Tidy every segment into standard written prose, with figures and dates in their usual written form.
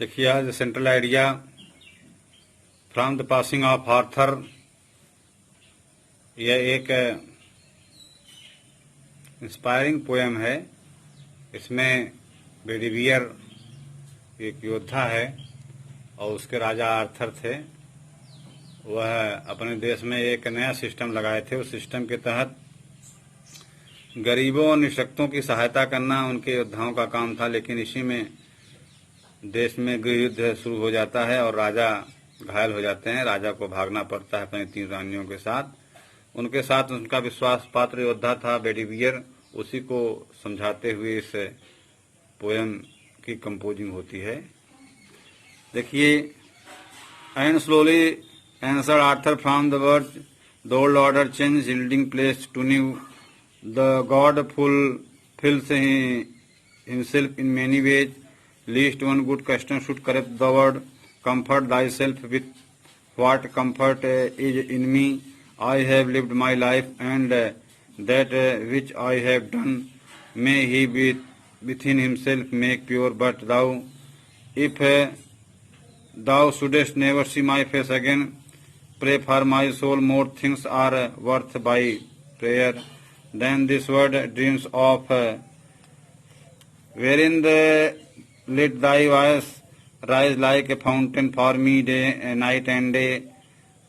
देखिए आज central idea from the passing of Arthur, यह एक इंस्पायरिंग पोएम है। इसमें बेडिवियर एक योद्धा है और उसके राजा आर्थर थे। वह अपने देश में एक नया सिस्टम लगाए थे। उस सिस्टम के तहत गरीबों और निःशक्तों की सहायता करना उनके योद्धाओं का काम था। लेकिन इसी में देश में गृह युद्ध शुरू हो जाता है और राजा घायल हो जाते हैं। राजा को भागना पड़ता है अपनी 3 रानियों के साथ। उनके साथ उनका विश्वास पात्र योद्धा था बेडिवियर। उसी को समझाते हुए इस पोएम की कंपोजिंग होती है। देखिए, and slowly answered Arthur from the verge, the old order changed, yielding place to new. The God fulfills himself in many ways. Least one good custom should correct the word. Comfort thyself with what comfort is in me. I have lived my life, and that which I have done may he within himself make pure. But thou, if thou shouldest never see my face again, pray for my soul. More things are worth by prayer than this word dreams of. Wherein let thy voice rise like a fountain for me night and day.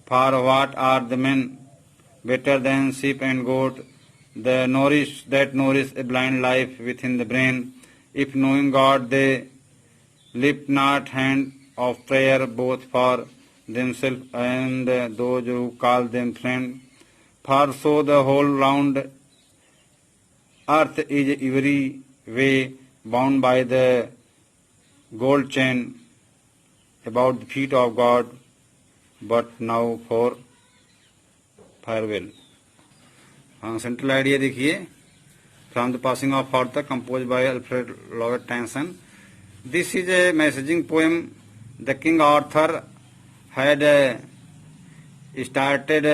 For what are the men better than sheep and goat, that nourish a blind life within the brain? If knowing God they lift not hand of prayer, both for themselves and those who call them friend. For so the whole round earth is every way bound by the gold chain about the feet of God. But now for farewell. हाँ, central idea देखिए, from the passing of Arthur, compose bye Alfred Lord tension. This is a messaging poem. The King Arthur had started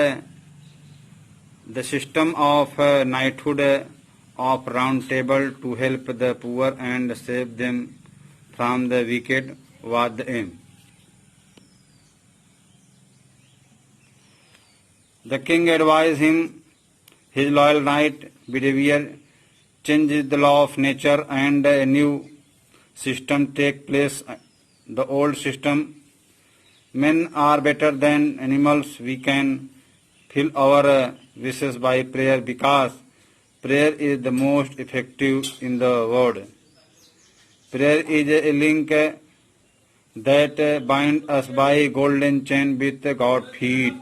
the system of knighthood of Round Table to help the poor and save them from the wicked was the aim. The king advised him, his loyal knight Bedivere, changes the law of nature and a new system take place. The old system, men are better than animals. We can fill our wishes by prayer because prayer is the most effective in the world. Prayer is a link that binds us by golden chain with God's feet.